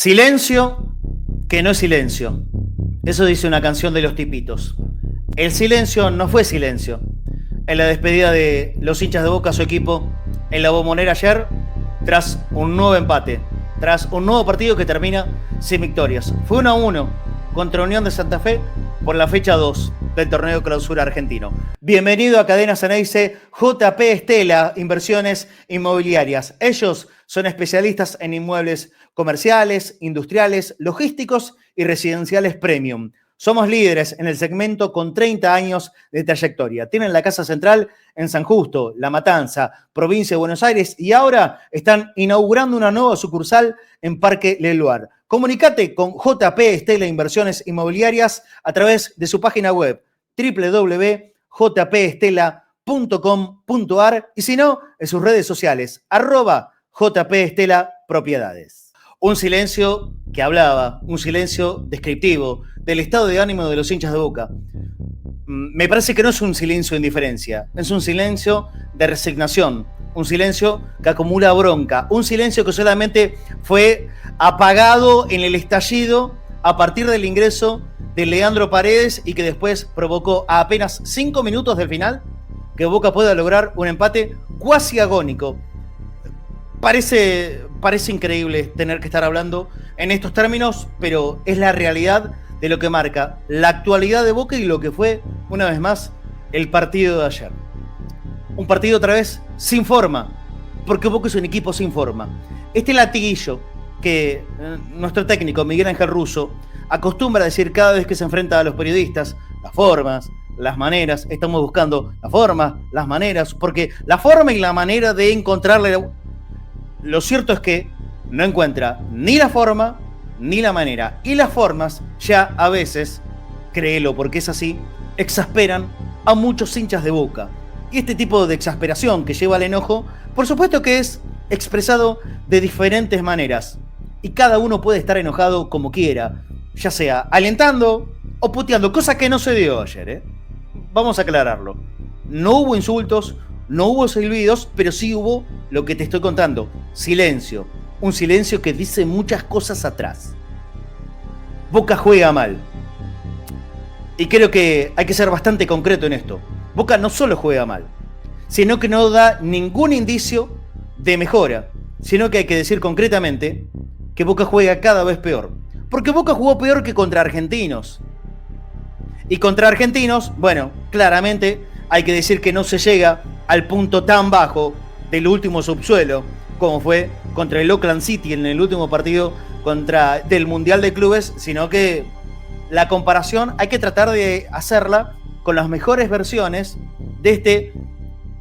Silencio que no es silencio. Eso dice una canción de Los Tipitos. El silencio no fue silencio. En la despedida de los hinchas de Boca a su equipo en la Bombonera ayer, tras un nuevo empate, tras un nuevo partido que termina sin victorias. Fue 1-1 contra Unión de Santa Fe por la fecha 2 del torneo Clausura argentino. Bienvenido a Cadena Ceneice, JP Estela, Inversiones Inmobiliarias. Ellos son especialistas en inmuebles comerciales, industriales, logísticos y residenciales premium. Somos líderes en el segmento con 30 años de trayectoria. Tienen la casa central en San Justo, La Matanza, provincia de Buenos Aires, y ahora están inaugurando una nueva sucursal en Parque Leluar. Comunicate con JP Estela Inversiones Inmobiliarias a través de su página web www.jpestela.com.ar y si no, en sus redes sociales, @JPEstelaPropiedades. Un silencio que hablaba, un silencio descriptivo del estado de ánimo de los hinchas de Boca. Me parece que no es un silencio de indiferencia, es un silencio de resignación, un silencio que acumula bronca, un silencio que solamente fue apagado en el estallido a partir del ingreso de Leandro Paredes y que después provocó a apenas 5 minutos del final que Boca pueda lograr un empate cuasi agónico. Parece increíble tener que estar hablando en estos términos, pero es la realidad de lo que marca la actualidad de Boca y lo que fue, una vez más, el partido de ayer. Un partido otra vez sin forma, porque Boca es un equipo sin forma. Este latiguillo que nuestro técnico Miguel Ángel Russo acostumbra a decir cada vez que se enfrenta a los periodistas, las formas, las maneras, estamos buscando la forma, las maneras, porque la forma y la manera de encontrarle... Lo cierto es que no encuentra ni la forma ni la manera. Y las formas ya a veces, créelo porque es así, exasperan a muchos hinchas de Boca. Y este tipo de exasperación que lleva al enojo, por supuesto que es expresado de diferentes maneras. Y cada uno puede estar enojado como quiera, ya sea alentando o puteando, cosa que no se dio ayer, Vamos a aclararlo. No hubo insultos, no hubo silbidos, pero sí hubo lo que te estoy contando. Silencio. Un silencio que dice muchas cosas atrás. Boca juega mal. Y creo que hay que ser bastante concreto en esto. Boca no solo juega mal, sino que no da ningún indicio de mejora. Sino que hay que decir concretamente que Boca juega cada vez peor. Porque Boca jugó peor que contra Argentinos. Y contra Argentinos, bueno, claramente hay que decir que no se llega al punto tan bajo del último subsuelo, como fue contra el Auckland City en el último partido del Mundial de Clubes, sino que la comparación hay que tratar de hacerla con las mejores versiones de este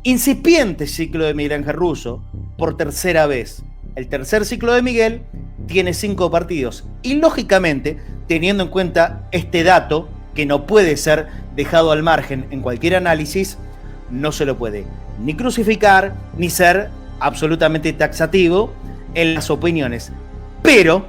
incipiente ciclo de Miguel Ángel Russo por tercera vez. El tercer ciclo de Miguel tiene 5 partidos y lógicamente, teniendo en cuenta este dato que no puede ser dejado al margen en cualquier análisis, no se lo puede ni crucificar ni ser absolutamente taxativo en las opiniones. Pero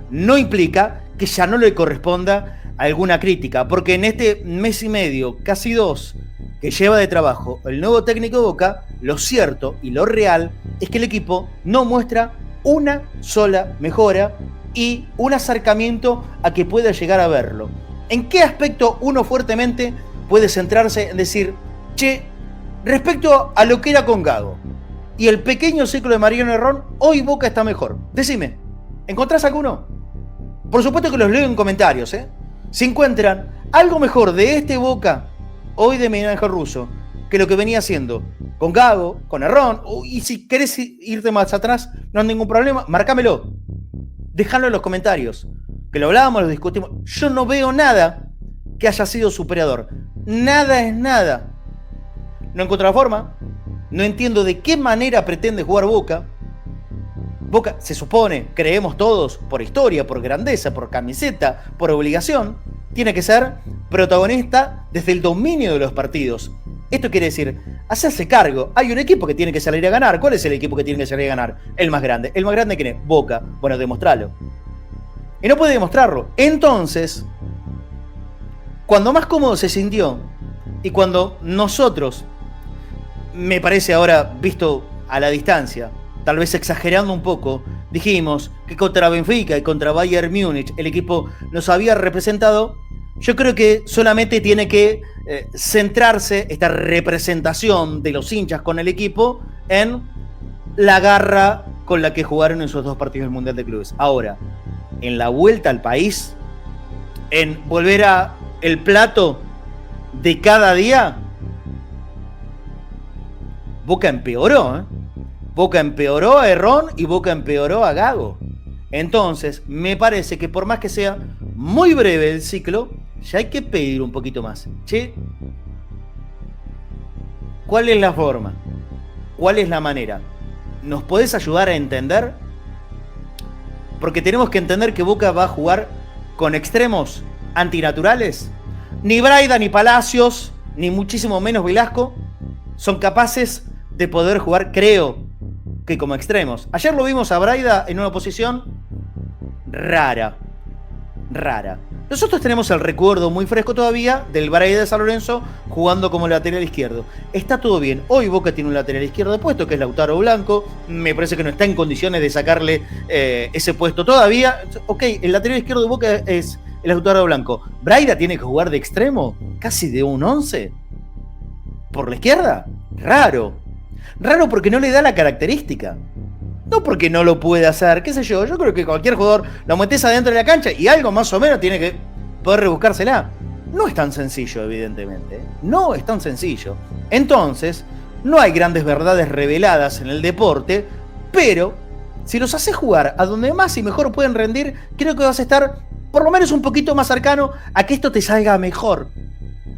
no implica que ya no le corresponda alguna crítica, porque en este mes y medio, casi 2, que lleva de trabajo el nuevo técnico de Boca, lo cierto y lo real es que el equipo no muestra una sola mejora y un acercamiento a que pueda llegar a verlo. ¿En qué aspecto uno fuertemente puede centrarse en decir, che, respecto a lo que era con Gago y el pequeño ciclo de Mariano Herrón, hoy Boca está mejor? Decime, ¿encontrás alguno? Por supuesto que los leo en comentarios, Si encuentran algo mejor de este Boca, hoy de Miguel Ángel Russo, que lo que venía haciendo con Gago, con Herrón, y si querés irte más atrás, no hay ningún problema, marcámelo. Dejalo en los comentarios, que lo hablábamos, lo discutimos. Yo no veo nada que haya sido superador. Nada es nada. No encuentro la forma. No entiendo de qué manera pretende jugar Boca. Boca, se supone, creemos todos, por historia, por grandeza, por camiseta, por obligación, tiene que ser protagonista desde el dominio de los partidos. Esto quiere decir, hacerse cargo. Hay un equipo que tiene que salir a ganar. ¿Cuál es el equipo que tiene que salir a ganar? El más grande. ¿El más grande quién es? Boca. Bueno, demostralo. Y no puede demostrarlo. Entonces, cuando más cómodo se sintió y cuando nosotros, me parece ahora, visto a la distancia, tal vez exagerando un poco, dijimos que contra Benfica y contra Bayern Múnich el equipo nos había representado. Yo creo que solamente tiene que centrarse esta representación de los hinchas con el equipo en la garra con la que jugaron en esos 2 partidos del Mundial de Clubes. Ahora, en la vuelta al país, en volver a el plato de cada día, Boca empeoró, ¿eh? Boca empeoró a Herrón y Boca empeoró a Gago. Entonces, me parece que por más que sea muy breve el ciclo, ya hay que pedir un poquito más. Che, ¿cuál es la forma? ¿Cuál es la manera? ¿Nos podés ayudar a entender? Porque tenemos que entender que Boca va a jugar con extremos antinaturales. Ni Braida, ni Palacios, ni muchísimo menos Velasco son capaces de poder jugar, creo, que como extremos. Ayer lo vimos a Braida en una posición rara. Nosotros tenemos el recuerdo muy fresco todavía del Braida de San Lorenzo jugando como lateral izquierdo. Está todo bien. Hoy Boca tiene un lateral izquierdo de puesto, que es Lautaro Blanco. Me parece que no está en condiciones de sacarle ese puesto todavía. Ok, el lateral izquierdo de Boca es el Lautaro Blanco. ¿Braida tiene que jugar de extremo? ¿Casi de un 11? ¿Por la izquierda? Raro porque no le da la característica. No porque no lo puede hacer, qué sé yo. Yo creo que cualquier jugador lo metes adentro de la cancha y algo más o menos tiene que poder rebuscársela. No es tan sencillo, evidentemente. No es tan sencillo. Entonces, no hay grandes verdades reveladas en el deporte, pero si los haces jugar a donde más y mejor pueden rendir, creo que vas a estar por lo menos un poquito más cercano a que esto te salga mejor.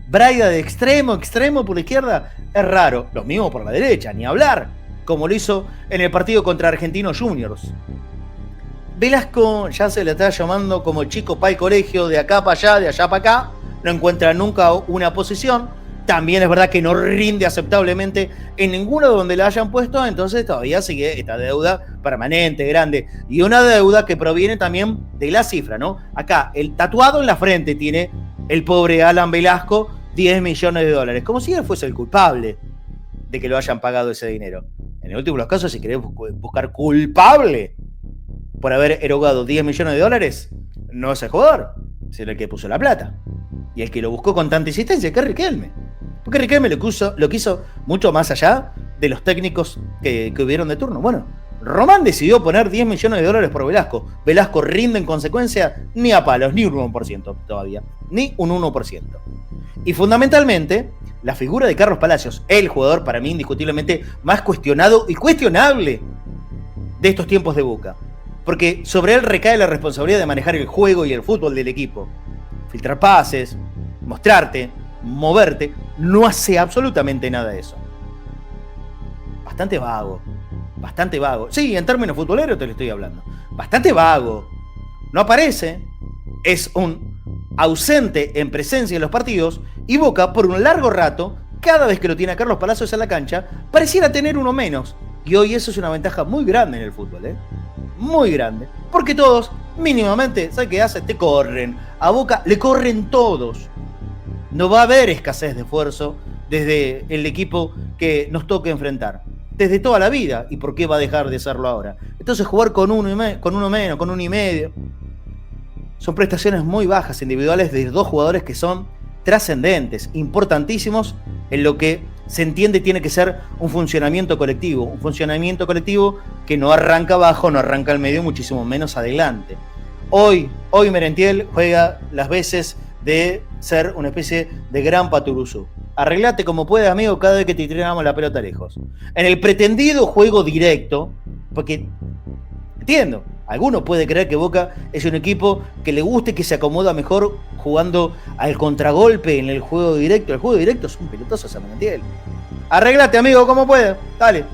Braida de extremo por la izquierda es raro. Lo mismo por la derecha, ni hablar, como lo hizo en el partido contra Argentinos Juniors. Velasco ya se le está llamando como chico para el colegio, de acá para allá, de allá para acá. No encuentra nunca una posición. También es verdad que no rinde aceptablemente en ninguno donde la hayan puesto. Entonces todavía sigue esta deuda permanente, grande. Y una deuda que proviene también de la cifra, ¿no? Acá, el tatuado en la frente tiene el pobre Alan Velasco, $10 millones. Como si él fuese el culpable de que lo hayan pagado ese dinero. En el último de los casos, si querés buscar culpable por haber erogado $10 millones, no es el jugador, sino el que puso la plata. Y el que lo buscó con tanta insistencia, que es Riquelme. Porque Riquelme lo quiso mucho más allá de los técnicos que hubieron de turno. Bueno, Román decidió poner $10 millones por Velasco. Velasco rinde en consecuencia ni a palos, ni un 1% todavía. Ni un 1%. Y fundamentalmente, la figura de Carlos Palacios, el jugador para mí indiscutiblemente más cuestionado y cuestionable de estos tiempos de Boca. Porque sobre él recae la responsabilidad de manejar el juego y el fútbol del equipo. Filtrar pases, mostrarte, moverte, no hace absolutamente nada de eso. Bastante vago. Sí, en términos futboleros te lo estoy hablando. Bastante vago. No aparece. Es un ausente en presencia en los partidos. Y Boca, por un largo rato, cada vez que lo tiene a Carlos Palacios en la cancha, pareciera tener uno menos. Y hoy eso es una ventaja muy grande en el fútbol, ¿eh? Muy grande. Porque todos, mínimamente, ¿sabes qué hacen? Te corren. A Boca le corren todos. No va a haber escasez de esfuerzo desde el equipo que nos toque enfrentar. Desde toda la vida. ¿Y por qué va a dejar de serlo ahora? Entonces jugar con uno menos, con uno y medio. Son prestaciones muy bajas individuales de dos jugadores que son trascendentes, importantísimos en lo que se entiende tiene que ser un funcionamiento colectivo. Un funcionamiento colectivo que no arranca abajo, no arranca al medio, muchísimo menos adelante. Hoy Merentiel juega las veces de ser una especie de gran Paturuzú. Arreglate como puedas, amigo, cada vez que te tiramos la pelota lejos. En el pretendido juego directo, porque entiendo, alguno puede creer que Boca es un equipo que le guste, que se acomoda mejor jugando al contragolpe en el juego directo. El juego directo es un pelotazo a Merentiel. Arreglate, amigo, como puedas. Dale,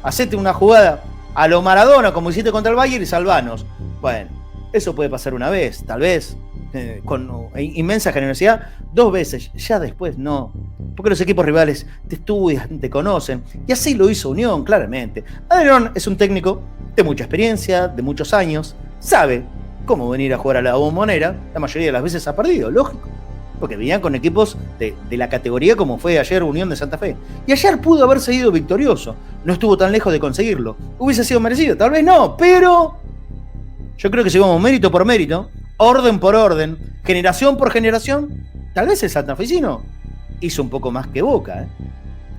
hacete una jugada a lo Maradona, como hiciste contra el Bayern, y salvanos. Bueno, eso puede pasar una vez, tal vez, con inmensa generosidad, 2 veces, ya después no. Porque los equipos rivales te estudian, te conocen, y así lo hizo Unión, claramente. Adelón es un técnico de mucha experiencia, de muchos años, sabe cómo venir a jugar a la Bombonera, la mayoría de las veces ha perdido, lógico. porque venían con equipos de la categoría como fue ayer Unión de Santa Fe. Y ayer pudo haber seguido victorioso, no estuvo tan lejos de conseguirlo. ¿Hubiese sido merecido? Tal vez no, pero yo creo que si vamos mérito por mérito, orden por orden, generación por generación, tal vez el santafesino hizo un poco más que Boca, ¿eh?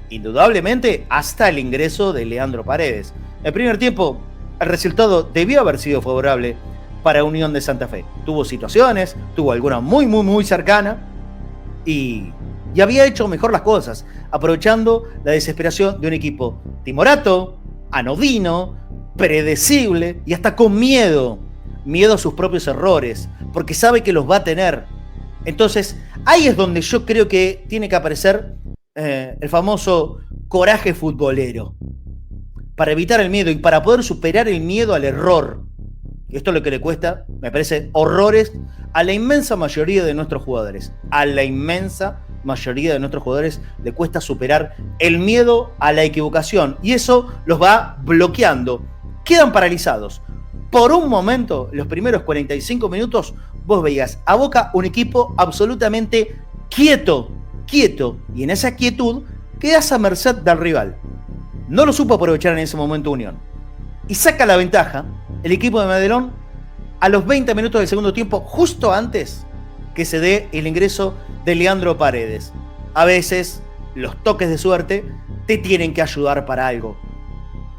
Indudablemente hasta el ingreso de Leandro Paredes. El primer tiempo, el resultado debió haber sido favorable para Unión de Santa Fe. Tuvo situaciones, tuvo alguna muy cercana y había hecho mejor las cosas, aprovechando la desesperación de un equipo timorato, anodino, predecible y hasta con miedo a sus propios errores, porque sabe que los va a tener. Entonces, ahí es donde yo creo que tiene que aparecer el famoso coraje futbolero, para evitar el miedo y para poder superar el miedo al error. Esto es lo que le cuesta, me parece, horrores a la inmensa mayoría de nuestros jugadores. A la inmensa mayoría de nuestros jugadores le cuesta superar el miedo a la equivocación y eso los va bloqueando. Quedan paralizados. Por un momento, los primeros 45 minutos, vos veías a Boca un equipo absolutamente quieto, y en esa quietud quedas a merced del rival. No lo supo aprovechar en ese momento Unión. Y saca la ventaja el equipo de Medellín a los 20 minutos del segundo tiempo, justo antes que se dé el ingreso de Leandro Paredes. A veces, los toques de suerte te tienen que ayudar para algo.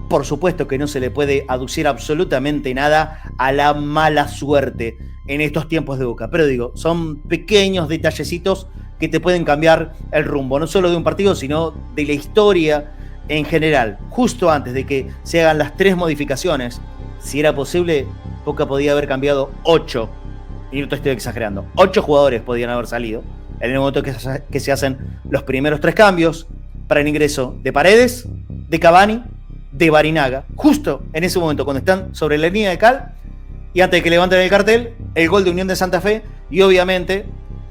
Por supuesto que no se le puede aducir absolutamente nada a la mala suerte en estos tiempos de Boca. Pero digo, son pequeños detallecitos que te pueden cambiar el rumbo, no solo de un partido, sino de la historia en general. Justo antes de que se hagan las 3 modificaciones, si era posible, Boca podía haber cambiado 8. Y no te estoy exagerando. 8 jugadores podían haber salido en el momento que se hacen los primeros 3 cambios para el ingreso de Paredes, de Cavani, de Barinaga. Justo en ese momento, cuando están sobre la línea de cal, y antes de que levanten el cartel, el gol de Unión de Santa Fe, y obviamente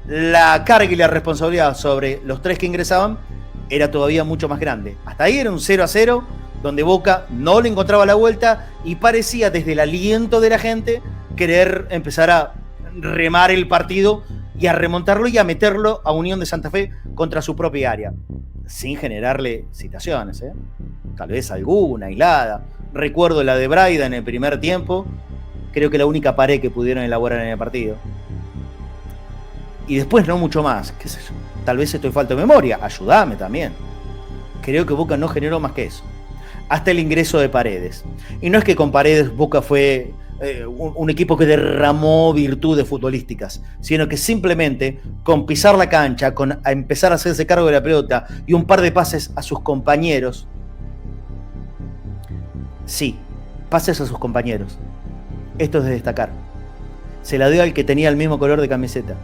la carga y la responsabilidad sobre los 3 que ingresaban era todavía mucho más grande. Hasta ahí era un 0-0, donde Boca no le encontraba la vuelta y parecía desde el aliento de la gente querer empezar a remar el partido y a remontarlo y a meterlo a Unión de Santa Fe contra su propia área, sin generarle situaciones, ¿eh? Tal vez alguna aislada. Recuerdo la de Braida en el primer tiempo, creo que la única pared que pudieron elaborar en el partido. Y después no mucho más, qué sé yo. Tal vez estoy falta de memoria, ayúdame también. Creo que Boca no generó más que eso. Hasta el ingreso de Paredes. Y no es que con Paredes Boca fue un equipo que derramó virtudes futbolísticas, sino que simplemente con pisar la cancha, con empezar a hacerse cargo de la pelota y un par de pases a sus compañeros. Sí, pases a sus compañeros. Esto es de destacar. Se la dio al que tenía el mismo color de camiseta.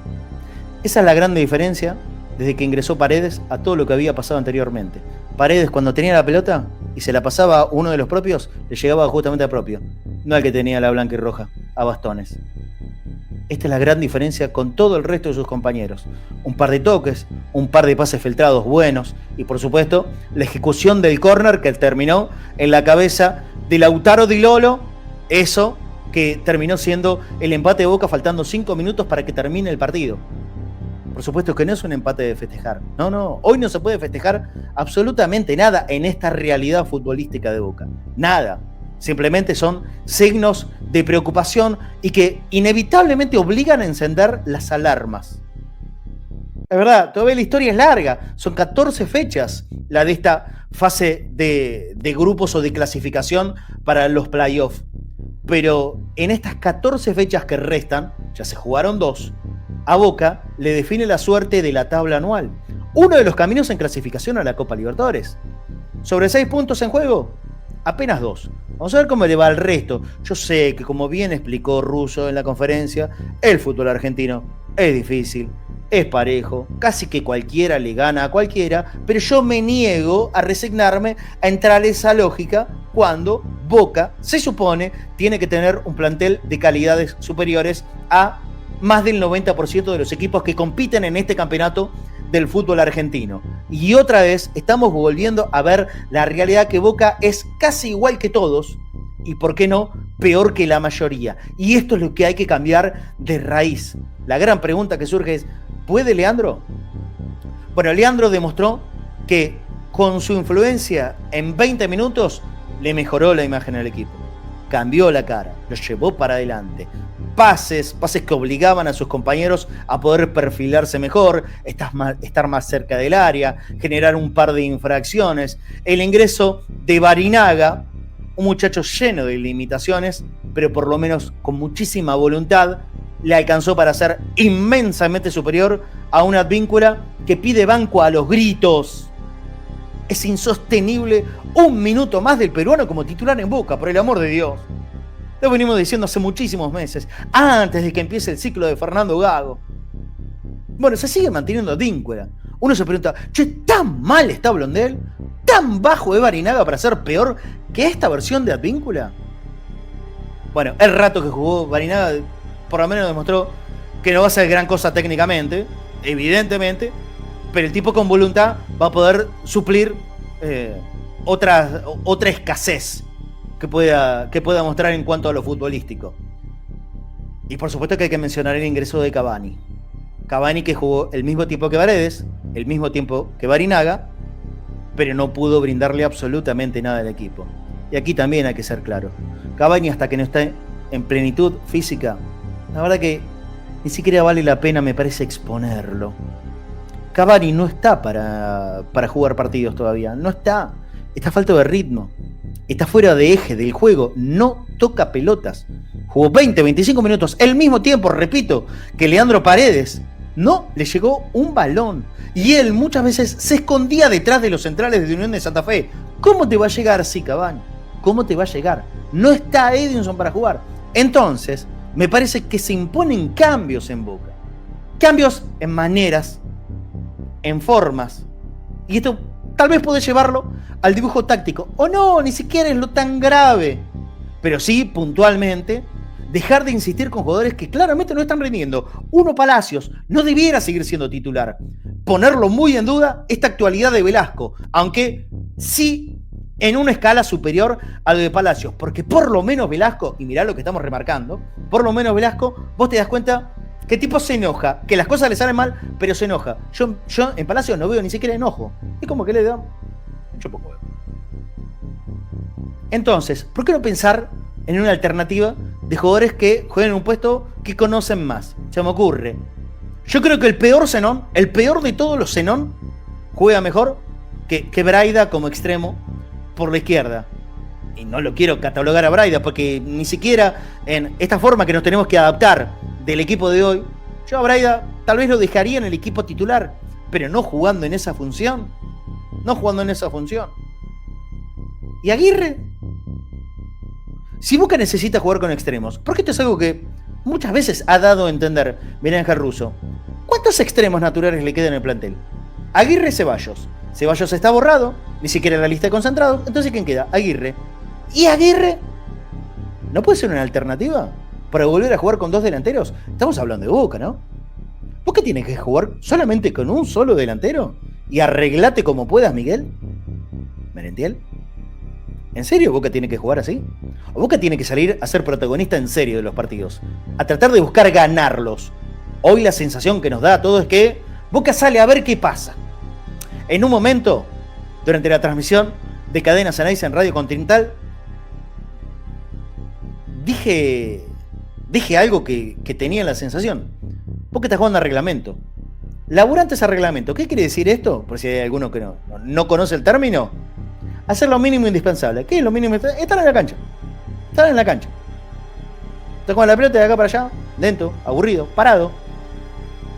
Esa es la gran diferencia desde que ingresó Paredes a todo lo que había pasado anteriormente. Paredes, cuando tenía la pelota y se la pasaba a uno de los propios, le llegaba justamente al propio, no al que tenía la blanca y roja, a bastones. Esta es la gran diferencia con todo el resto de sus compañeros. Un par de toques, un par de pases filtrados buenos y, por supuesto, la ejecución del córner que terminó en la cabeza de Lautaro Di Lolo, eso que terminó siendo el empate de Boca faltando 5 minutos para que termine el partido. Por supuesto que no es un empate de festejar. No, hoy no se puede festejar absolutamente nada en esta realidad futbolística de Boca. Nada. Simplemente son signos de preocupación y que inevitablemente obligan a encender las alarmas. Es verdad, todavía la historia es larga. Son 14 fechas la de esta fase de grupos o de clasificación para los playoffs. Pero en estas 14 fechas que restan, ya se jugaron 2, a Boca le define la suerte de la tabla anual. Uno de los caminos en clasificación a la Copa Libertadores. Sobre 6 puntos en juego, apenas 2. Vamos a ver cómo le va al resto. Yo sé que, como bien explicó Russo en la conferencia, el fútbol argentino es difícil, es parejo, casi que cualquiera le gana a cualquiera, pero yo me niego a resignarme a entrar a esa lógica cuando Boca, se supone, tiene que tener un plantel de calidades superiores a más del 90% de los equipos que compiten en este campeonato del fútbol argentino. Y otra vez estamos volviendo a ver la realidad que Boca es casi igual que todos y, ¿por qué no?, peor que la mayoría. Y esto es lo que hay que cambiar de raíz. La gran pregunta que surge es, ¿Puede Leandro? Bueno, Leandro demostró que con su influencia en 20 minutos le mejoró la imagen al equipo. Cambió la cara, lo llevó para adelante. Pases que obligaban a sus compañeros a poder perfilarse mejor, estar más cerca del área, generar un par de infracciones. El ingreso de Barinaga, un muchacho lleno de limitaciones, pero por lo menos con muchísima voluntad, le alcanzó para ser inmensamente superior a una Advíncula que pide banco a los gritos. Es insostenible un minuto más del peruano como titular en Boca, por el amor de Dios. Lo venimos diciendo hace muchísimos meses, antes de que empiece el ciclo de Fernando Gago. Bueno, se sigue manteniendo Advíncula. Uno se pregunta, che, ¿tan mal está Blondel? ¿Tan bajo es Barinaga para ser peor que esta versión de Advíncula? Bueno, el rato que jugó Barinaga por lo menos demostró que no va a ser gran cosa técnicamente, evidentemente, pero el tipo con voluntad va a poder suplir otra escasez que pueda mostrar en cuanto a lo futbolístico. Y por supuesto que hay que mencionar el ingreso de Cavani. Cavani, que jugó el mismo tiempo que Paredes, el mismo tiempo que Barinaga, pero no pudo brindarle absolutamente nada al equipo. Y aquí también hay que ser claro. Cavani, hasta que no esté en plenitud física, la verdad que ni siquiera vale la pena, me parece, exponerlo. Cavani no está para jugar partidos todavía. No está. Está falto de ritmo. Está fuera de eje del juego. No toca pelotas. Jugó 20, 25 minutos. El mismo tiempo, repito, que Leandro Paredes. No le llegó un balón. Y él muchas veces se escondía detrás de los centrales de Unión de Santa Fe. ¿Cómo te va a llegar así, Cavani? ¿Cómo te va a llegar? No está Edinson para jugar. Entonces, me parece que se imponen cambios en Boca. Cambios en maneras, en formas. Y esto tal vez puede llevarlo al dibujo táctico. O no, ni siquiera es lo tan grave. Pero sí, puntualmente, dejar de insistir con jugadores que claramente no están rindiendo. Uno, Palacios, no debiera seguir siendo titular. Ponerlo muy en duda esta actualidad de Velasco. Aunque sí en una escala superior a lo de Palacios. Porque por lo menos Velasco, y mirá lo que estamos remarcando, por lo menos Velasco, vos te das cuenta que el tipo se enoja, que las cosas le salen mal, pero se enoja. Yo en Palacios no veo ni siquiera enojo. Es como que le da... Yo poco veo. Entonces, ¿por qué no pensar en una alternativa de jugadores que jueguen en un puesto que conocen más? Se me ocurre. Yo creo que el peor Zenón, el peor de todos los Zenón, juega mejor que Braida como extremo por la izquierda. Y no lo quiero catalogar a Braida, porque ni siquiera en esta forma que nos tenemos que adaptar del equipo de hoy, yo a Braida tal vez lo dejaría en el equipo titular, pero no jugando en esa función. No jugando en esa función. ¿Y Aguirre? Si Boca necesita jugar con extremos, porque esto es algo que muchas veces ha dado a entender Miranja Russo. ¿Cuántos extremos naturales le quedan en el plantel? Aguirre, Ceballos. Ceballos está borrado, ni siquiera en la lista de concentrados. Entonces, ¿quién queda? Aguirre. ¿Y Aguirre? ¿No puede ser una alternativa para volver a jugar con dos delanteros? Estamos hablando de Boca, ¿no? ¿Boca tiene que jugar solamente con un solo delantero? ¿Y arreglate como puedas, Miguel? ¿Merentiel? ¿En serio Boca tiene que jugar así? ¿O Boca tiene que salir a ser protagonista en serio de los partidos? A tratar de buscar ganarlos. Hoy la sensación que nos da a todos es que Boca sale a ver qué pasa. En un momento, durante la transmisión de Cadena Ceneice en Radio Continental, dije algo que tenía la sensación. Boca está jugando a reglamento. Laburantes a reglamento. ¿Qué quiere decir esto? Por si hay alguno que no conoce el término. Hacer lo mínimo indispensable. ¿Qué es lo mínimo indispensable? Estar en la cancha. Estar en la cancha. Está con la pelota de acá para allá, lento, aburrido, parado,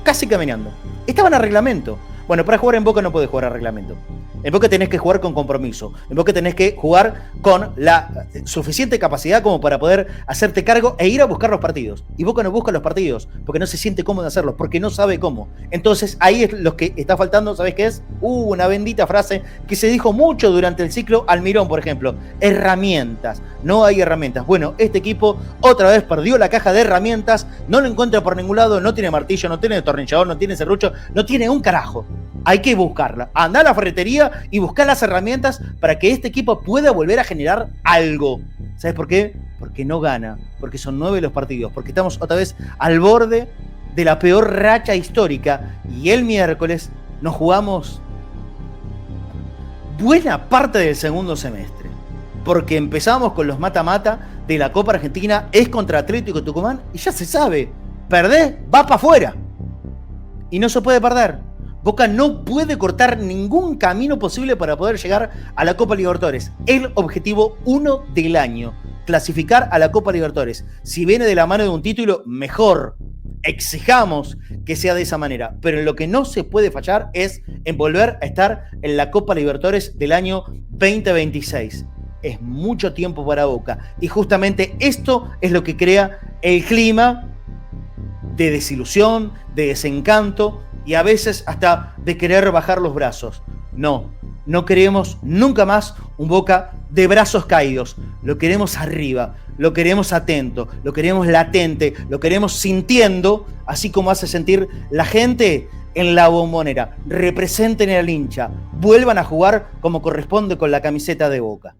casi caminando. Estaban a reglamento. Bueno, para jugar en Boca no podés jugar a reglamento. En Boca tenés que jugar con compromiso. En Boca tenés que jugar con la suficiente capacidad como para poder hacerte cargo e ir a buscar los partidos. Y Boca no busca los partidos porque no se siente cómodo hacerlos, porque no sabe cómo. Entonces ahí es lo que está faltando, ¿sabés qué es? Una bendita frase que se dijo mucho durante el ciclo Almirón, por ejemplo. Herramientas. No hay herramientas. Bueno, este equipo otra vez perdió la caja de herramientas, no lo encuentra por ningún lado, no tiene martillo, no tiene destornillador, no tiene serrucho, no tiene un carajo. Hay que buscarla. Andá a la ferretería y buscar las herramientas para que este equipo pueda volver a generar algo. ¿Sabes por qué? Porque no gana, porque son 9 los partidos, porque estamos otra vez al borde de la peor racha histórica y el miércoles nos jugamos buena parte del segundo semestre, porque empezamos con los mata-mata de la Copa Argentina, es contra Atlético Tucumán y ya se sabe, perdés, va para afuera y no se puede perder. Boca no puede cortar ningún camino posible para poder llegar a la Copa Libertadores. El objetivo 1 del año, clasificar a la Copa Libertadores. Si viene de la mano de un título, mejor. Exijamos que sea de esa manera, pero en lo que no se puede fallar es en volver a estar en la Copa Libertadores del año 2026. Es mucho tiempo para Boca y justamente esto es lo que crea el clima de desilusión, de desencanto y a veces hasta de querer bajar los brazos. No queremos nunca más un Boca de brazos caídos. Lo queremos arriba, lo queremos atento, lo queremos latente, lo queremos sintiendo, así como hace sentir la gente en la Bombonera. Representen al hincha, vuelvan a jugar como corresponde con la camiseta de Boca.